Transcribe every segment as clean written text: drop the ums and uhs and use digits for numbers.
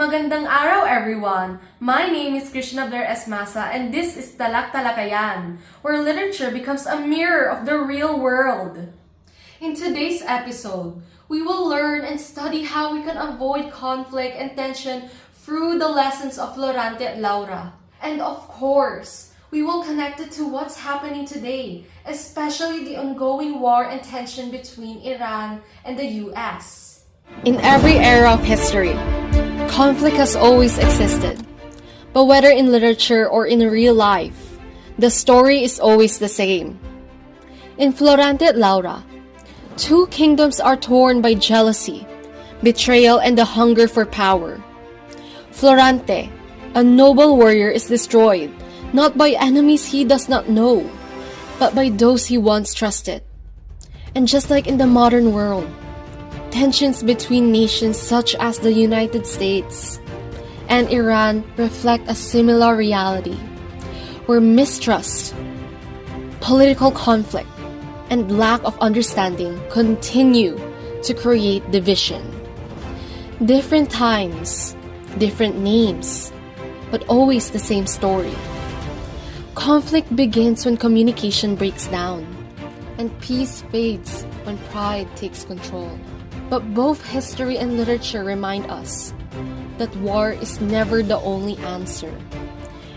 Magandang araw, everyone! My name is Krishna and this is Talak-Talakayan, where literature becomes a mirror of the real world. In today's episode, we will learn and study how we can avoid conflict and tension through the lessons of Florante at Laura. And of course, we will connect it to what's happening today, especially the ongoing war and tension between Iran and the US. In every era of history, conflict has always existed. But whether in literature or in real life, the story is always the same. In Florante at Laura, two kingdoms are torn by jealousy, betrayal, and the hunger for power. Florante, a noble warrior, is destroyed, not by enemies he does not know, but by those he once trusted. And just like in the modern world, tensions between nations such as the United States and Iran reflect a similar reality, where mistrust, political conflict, and lack of understanding continue to create division. Different times, different names, but always the same story. Conflict begins when communication breaks down, and peace fades when pride takes control. But both history and literature remind us that war is never the only answer,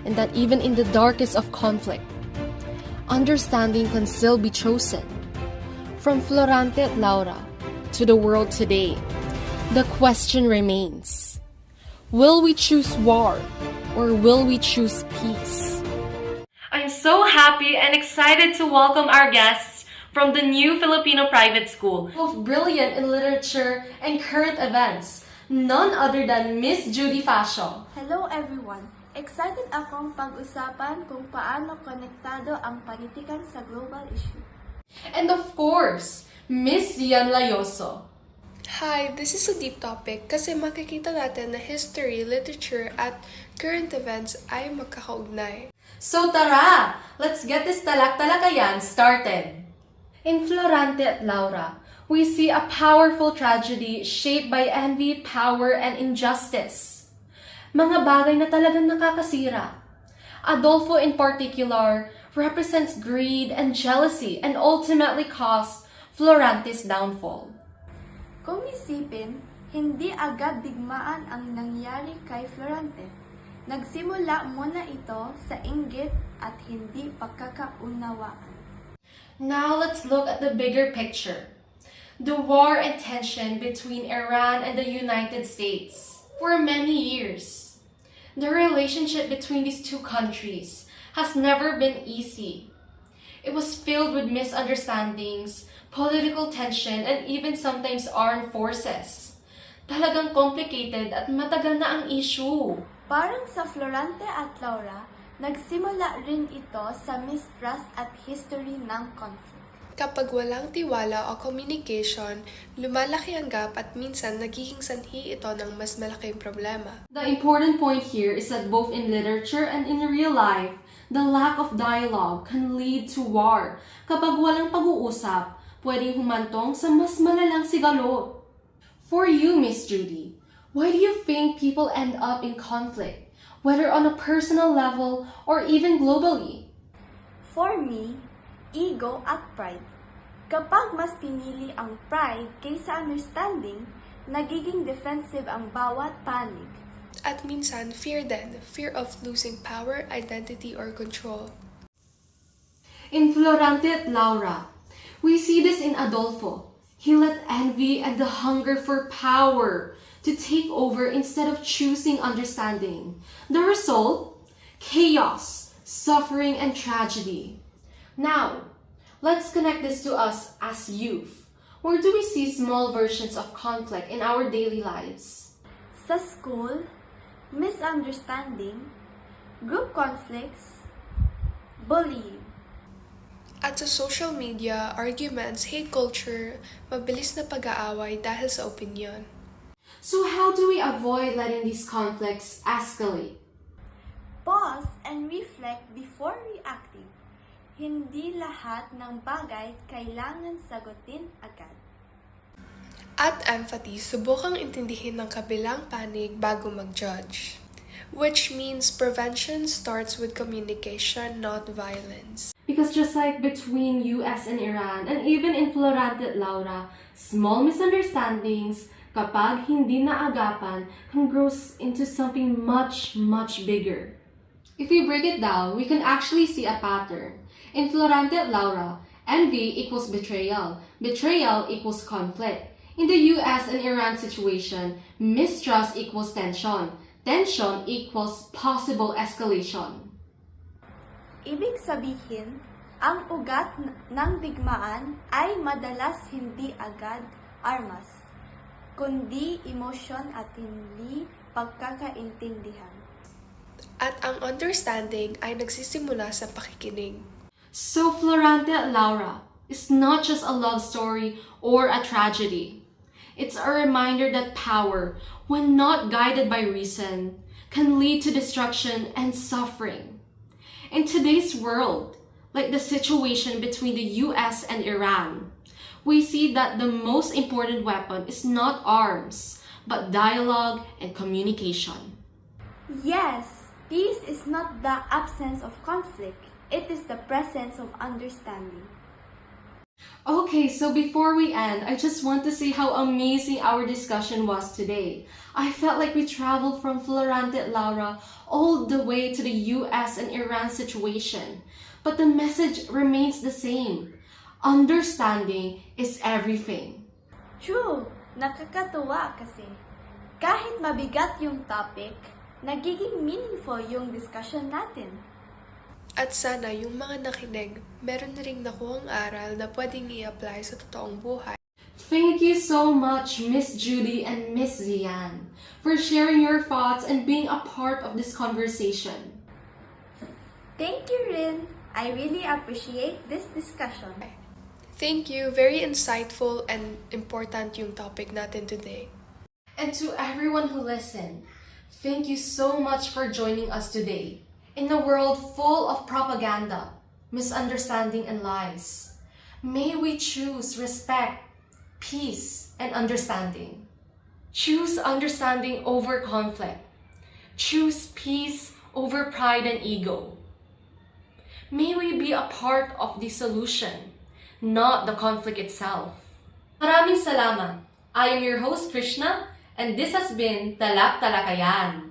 and that even in the darkest of conflict, understanding can still be chosen. From Florante at Laura to the world today, the question remains: will we choose war or will we choose peace? I'm so happy and excited to welcome our guests from the new Filipino private school, both brilliant in literature and current events, none other than Miss Judee. Hello everyone! Excited akong pag-usapan kung paano konektado ang panitikan sa global issue. And of course, Miss Ziane. Hi, this is a deep topic kasi makikita natin na history, literature, at current events ay magkakaugnay. So tara, let's get this Talak-Talakayan started. In Florante at Laura, we see a powerful tragedy shaped by envy, power, and injustice. Mga bagay na talagang nakakasira. Adolfo in particular represents greed and jealousy and ultimately caused Florante's downfall. Kung isipin, hindi agad digmaan ang nangyari kay Florante. Nagsimula muna ito sa inggit at hindi pagkakaunawaan. Now let's look at the bigger picture. The war and tension between Iran and the United States. For many years, the relationship between these two countries has never been easy. It was filled with misunderstandings, political tension, and even sometimes armed forces. Talagang complicated at matagal na ang issue. Parang sa Florante at Laura, nagsimula rin ito sa mistrust at history ng conflict. Kapag walang tiwala o communication, lumalaki ang gap at minsan nagiging sanhi ito ng mas malaking problema. The important point here is that both in literature and in real life, the lack of dialogue can lead to war. Kapag walang pag-uusap, pwedeng humantong sa mas malalang sigalo. For you, Miss Judee, why do you think people end up in conflict, whether on a personal level or even globally? For me, ego at pride. Kapag mas pinili ang pride kaysa understanding, nagiging defensive ang bawat panig. At minsan, fear din. Fear of losing power, identity, or control. In Florante at Laura, we see this in Adolfo. He let envy and the hunger for power to take over instead of choosing understanding. The result? Chaos, suffering, and tragedy. Now, let's connect this to us as youth. Where do we see small versions of conflict in our daily lives? Sa school, misunderstanding, group conflicts, bullying. At sa social media, arguments, hate culture, mabilis na pag-aaway dahil sa opinyon. So how do we avoid letting these conflicts escalate? Pause and reflect before reacting. Hindi lahat ng bagay kailangan sagutin agad. At empathy, subukang intindihin ng kabilang panig bago mag-judge. Which means prevention starts with communication, not violence. Because just like between US and Iran, and even in Florante at Laura, small misunderstandings, kapag hindi naagapan, can grow into something much, much bigger. If we break it down, we can actually see a pattern. In Florante at Laura, envy equals betrayal. Betrayal equals conflict. In the US and Iran situation, mistrust equals tension. Tension equals possible escalation. Ibig sabihin, ang ugat ng digmaan ay madalas hindi agad armas, kundi emosyon at hindi pagkakaintindihan. At ang understanding ay nagsisimula sa pakikinig. So Florante at Laura is not just a love story or a tragedy. It's a reminder that power, when not guided by reason, can lead to destruction and suffering. In today's world, like the situation between the US and Iran, we see that the most important weapon is not arms, but dialogue and communication. Yes, peace is not the absence of conflict. It is the presence of understanding. Okay, so before we end, I just want to say how amazing our discussion was today. I felt like we traveled from Florante at Laura all the way to the US and Iran situation. But the message remains the same. Understanding is everything. True, nakakatuwa kasi. Kahit mabigat yung topic, nagiging meaningful yung discussion natin. At sana yung mga nakinig, meron na ring nakuhang aral na pwedeng i-apply sa totoong buhay. Thank you so much, Miss Judee and Miss Ziane, for sharing your thoughts and being a part of this conversation. Thank you, Rin. I really appreciate this discussion. Thank you, very insightful and important yung topic natin today. And to everyone who listened, thank you so much for joining us today. In a world full of propaganda, misunderstanding, and lies, may we choose respect, peace, and understanding. Choose understanding over conflict. Choose peace over pride and ego. May we be a part of the solution, not the conflict itself. Maraming salamat. I am your host, Krishna, and this has been Talak-Talakayan.